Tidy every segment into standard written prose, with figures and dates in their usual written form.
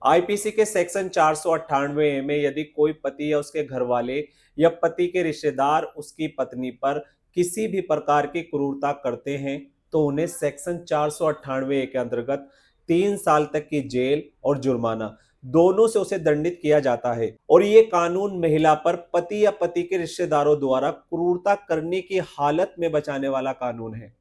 IPC के section 498 ए में यदि कोई पति या उसके घर वाले या पति के रिश्तेदार उसकी पत्नी पर किसी भी प्रकार की क्रूरता करते हैं तो उन्हें सेक्शन 498 ए के अंतर्गत 3 साल तक की जेल और जुर्माना दोनों से उसे दंडित किया जाता है। और ये कानून महिला पर पति या पति के रिश्तेदारों द्वारा क्रूरता करने की हालत में बचाने वाला कानून है।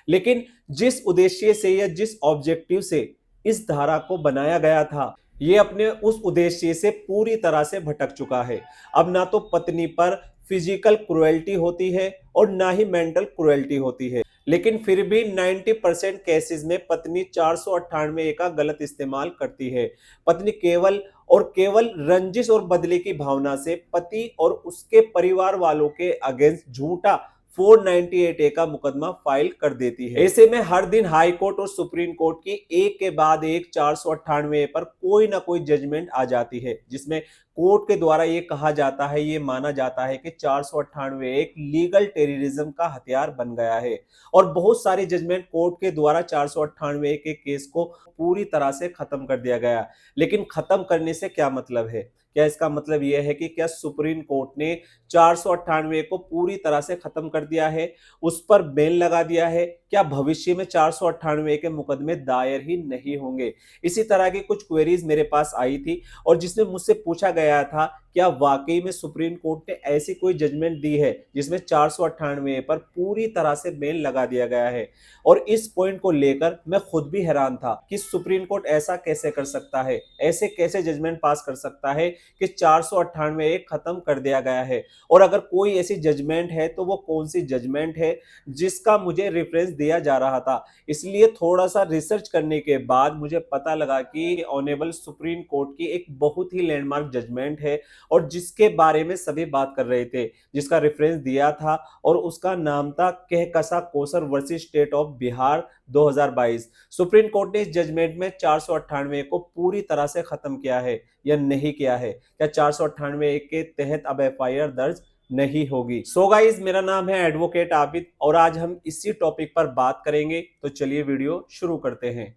लेकिन जिस उद्देश्य से या जिस ऑब्जेक्टिव से इस धारा को बनाया गया था, ये अपने उस उद्देश्य से पूरी तरह से भटक चुका है। अब ना तो पत्नी पर फिजिकल क्रुएल्टी होती है और ना ही मेंटल क्रुएल्टी होती है, लेकिन फिर भी 90% केसेस में पत्नी 498 का गलत इस्तेमाल करती है। पत्नी केवल और केवल रंजिश और बदले की भावना से पति और उसके परिवार वालों के अगेंस्ट झूठा 498 ए का मुकदमा फाइल कर देती है। ऐसे में हर दिन हाई कोर्ट और सुप्रीम कोर्ट की एक के बाद एक 498 पर कोई ना कोई जजमेंट आ जाती है, जिसमें कोर्ट के द्वारा ये कहा जाता है, ये माना जाता है कि 498 एक लीगल टेररिज्म का हथियार बन गया है। और बहुत सारे जजमेंट कोर्ट के द्वारा 498 के केस को पूरी तरह से खत्म कर दिया गया। लेकिन खत्म करने से क्या मतलब है? क्या इसका मतलब यह है कि क्या सुप्रीम कोर्ट ने 498 को पूरी तरह से खत्म कर दिया है, उस पर बैन लगा दिया है? क्या भविष्य में 498 के मुकदमे दायर ही नहीं होंगे? इसी तरह की कुछ क्वेरीज मेरे पास आई थी और जिसमें मुझसे पूछा गया था, क्या वाकई में सुप्रीम कोर्ट ने ऐसी कोई जजमेंट दी है जिसमें 498 पर पूरी तरह से बैन लगा दिया गया है? और इस पॉइंट को लेकर मैं खुद भी हैरान था कि सुप्रीम कोर्ट ऐसा कैसे कर सकता है, ऐसे कैसे जजमेंट पास कर सकता है कि 498 खत्म कर दिया गया है। और अगर कोई ऐसी जजमेंट है तो वो कौन सी जजमेंट है जिसका मुझे रेफरेंस दिया जा रहा था? इसलिए थोड़ा सा रिसर्च करने के बाद मुझे पता लगा कि ऑनेबल सुप्रीम कोर्ट की एक बहुत ही लैंडमार्क जजमेंट है और जिसके बारे में सभी बात कर रहे थे, जिसका रेफरेंस दिया था और उसका नाम था Kahkasha Kausar versus state of Bihar 2022। Supreme court ने इस जजमेंट में 498 को पूरी तरह से खत्म किया है या नहीं किया है? क्या 498 के तहत अब एफआईआर दर्ज नहीं होगी? सो गाइस, मेरा नाम है एडवोकेट आबिद और आज हम इसी टॉपिक पर बात करेंगे। तो चलिए वीडियो शुरू करते हैं।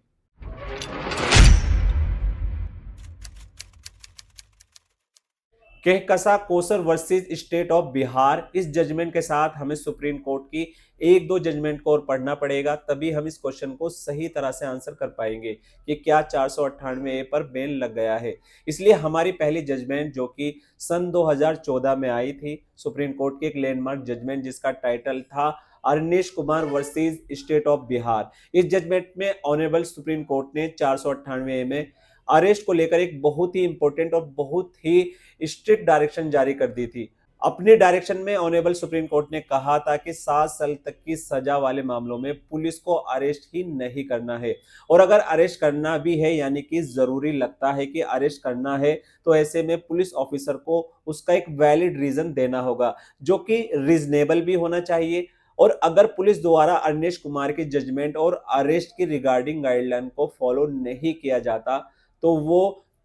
Kahkasha Kausar versus state of Bihar, इस जजमेंट के साथ हमें सुप्रीम कोर्ट की एक दो जजमेंट को और पढ़ना पड़ेगा, तभी हम इस क्वेश्चन को सही तरह से आंसर कर पाएंगे कि क्या 498 पर बैन लग गया है। इसलिए हमारी पहली जजमेंट जो कि सन 2014 में आई थी, सुप्रीम कोर्ट की एक लैंडमार्क जजमेंट जिसका टाइटल था Arnesh Kumar versus state of Bihar. इस जजमेंट में ऑनरेबल सुप्रीम कोर्ट ने 498 में अरेस्ट को लेकर एक बहुत ही इंपॉर्टेंट और बहुत ही स्ट्रिक्ट डायरेक्शन जारी कर दी थी। अपने डायरेक्शन में ऑनरेबल सुप्रीम कोर्ट ने कहा था कि 7 साल तक की सजा वाले मामलों में पुलिस को अरेस्ट ही नहीं करना है। और अगर अरेस्ट करना भी है, यानी कि जरूरी लगता है कि अरेस्ट करना है, तो ऐसे में पुलिस ऑफिसर को उसका एक वैलिड रीजन देना होगा जो कि रीजनेबल भी होना चाहिए। और अगर पुलिस द्वारा अरनेश कुमार की जजमेंट और अरेस्ट की रिगार्डिंग गाइडलाइन को फॉलो नहीं किया जाता तो वो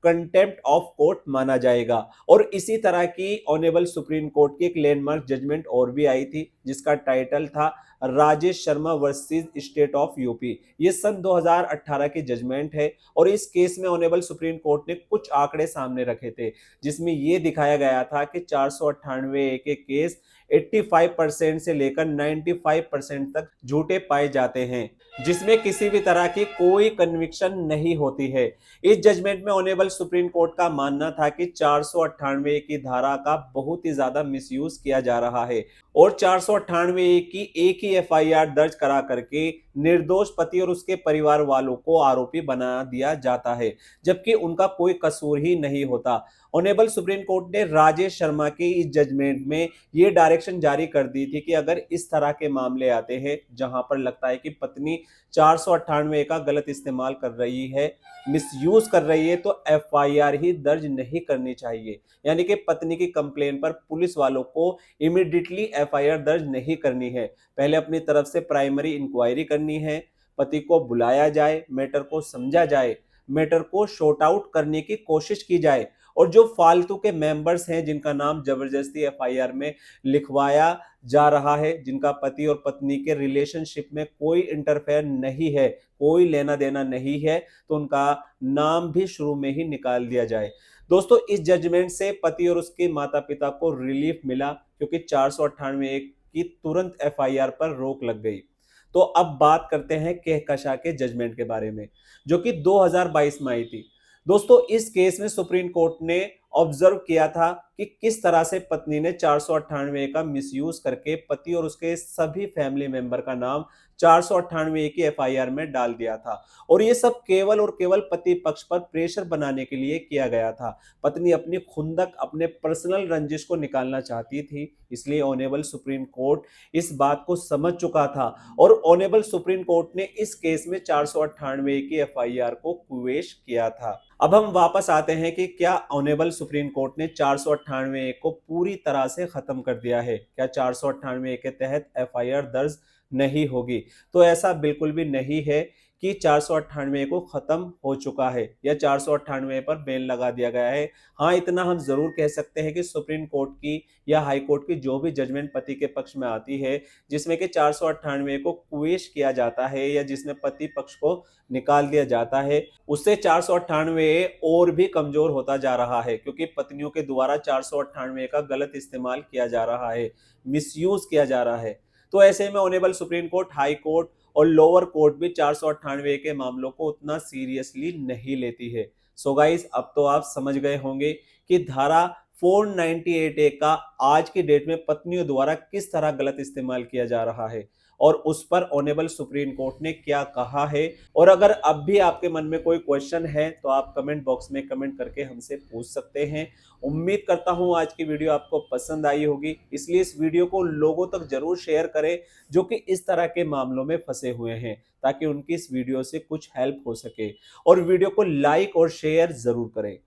कंटेम्प्ट ऑफ कोर्ट माना जाएगा। और इसी तरह की ऑनरेबल सुप्रीम कोर्ट की एक लैंडमार्क जजमेंट और भी आई थी जिसका टाइटल था Rajesh Sharma versus state of UP. ये सन 2018 की जजमेंट है और इस केस में ऑनरेबल सुप्रीम कोर्ट ने कुछ आंकड़े सामने रखे थे जिसमें यह दिखाया गया था कि 498 के केस 85% से लेकर 95% तक झूठे पाए जाते हैं, जिसमें किसी भी तरह की कोई कन्विक्शन नहीं होती है। इस जजमेंट में ऑनरेबल सुप्रीम कोर्ट का मानना था कि 498 की धारा का बहुत ही ज्यादा मिसयूज किया जा रहा है और 498 की एक ही एफआईआर दर्ज करा करके निर्दोष पति और उसके परिवार वालों को आरोपी बना दिया जाता है, जबकि उनका कोई कसूर ही नहीं होता। ऑनरेबल सुप्रीम कोर्ट ने राजेश शर्मा की इस जजमेंट में ये डायरेक्शन जारी कर दी थी कि अगर इस तरह के मामले आते हैं जहां पर लगता है कि पत्नी 498 का गलत इस्तेमाल कर रही है, मिसयूज कर रही है, तो एफआईआर ही दर्ज नहीं करनी चाहिए। यानी कि पत्नी की कंप्लेन पर पुलिस वालों को इमीडिएटली एफआईआर दर्ज नहीं करनी है। पहले अपनी तरफ से प्राइमरी इंक्वायरी करनी है, पति को बुलाया जाए, मैटर को समझा जाए, मैटर को शॉर्ट आउट करने की कोशिश की जाए और जो फालतू के मेंबर्स हैं जिनका नाम जबरदस्ती एफआईआर में लिखवाया जा रहा है, जिनका पति और पत्नी के रिलेशनशिप में कोई इंटरफेयर नहीं है, कोई लेना देना नहीं है, तो उनका नाम भी शुरू में ही निकाल दिया जाए। दोस्तों, इस जजमेंट से पति और उसके माता पिता को रिलीफ मिला, क्योंकि 498 की तुरंत एफआईआर पर रोक लग गई। तो अब बात करते हैं कहकशा के जजमेंट के बारे में, जो कि 2022 में आई थी। दोस्तों, इस केस में सुप्रीम कोर्ट ने ऑब्जर्व किया था कि किस तरह से पत्नी ने 498 का मिसयूज करके पति और उसके सभी फैमिली मेंबर का नाम 498 की एफआईआर में डाल दिया था, और ये सब केवल और केवल पति पक्ष पर प्रेशर बनाने के लिए किया गया था। पत्नी अपनी खुंदक, अपने पर्सनल रंजिश को निकालना चाहती थी, इसलिए ऑनेबल सुप्रीम कोर्ट इस बात को समझ चुका था, और ऑनेबल सुप्रीम कोर्ट ने इस केस में 498 की एफआईआर को क्वेश किया था। अब हम वापस आते हैं कि क्या ऑनेबल सुप्रीम कोर्ट ने 498 को पूरी तरह से खत्म कर दिया है? क्या 498 के तहत एफआईआर दर्ज नहीं होगी? तो ऐसा बिल्कुल भी नहीं है कि 498 को खत्म हो चुका है या 498 पर बैन लगा दिया गया है। हाँ, इतना हम जरूर कह सकते हैं कि सुप्रीम कोर्ट की या हाई कोर्ट की जो भी जजमेंट पति के पक्ष में आती है, जिसमें कि 498 को क्वेश किया जाता है या जिसमें पति पक्ष को निकाल दिया जाता है, उससे 498 और भी कमजोर होता जा रहा है, क्योंकि पत्नियों के द्वारा 498 का गलत इस्तेमाल किया जा रहा है, मिसयूज किया जा रहा है। तो ऐसे में honourable supreme court, high court और लोअर कोर्ट भी 498 के मामलों को उतना सीरियसली नहीं लेती है। सो गाइस, अब तो आप समझ गए होंगे कि धारा 498A का आज की डेट में पत्नियों द्वारा किस तरह गलत इस्तेमाल किया जा रहा है, और उस पर ऑनेबल सुप्रीम कोर्ट ने क्या कहा है। और अगर अब भी आपके मन में कोई क्वेश्चन है तो आप कमेंट बॉक्स में कमेंट करके हमसे पूछ सकते हैं। उम्मीद करता हूं आज की वीडियो आपको पसंद आई होगी, इसलिए इस वीडियो को लोगों तक जरूर शेयर करें जो कि इस तरह के मामलों में फंसे हुए हैं, ताकि उनकी इस वीडियो से कुछ हेल्प हो सके। और वीडियो को लाइक और शेयर जरूर करें।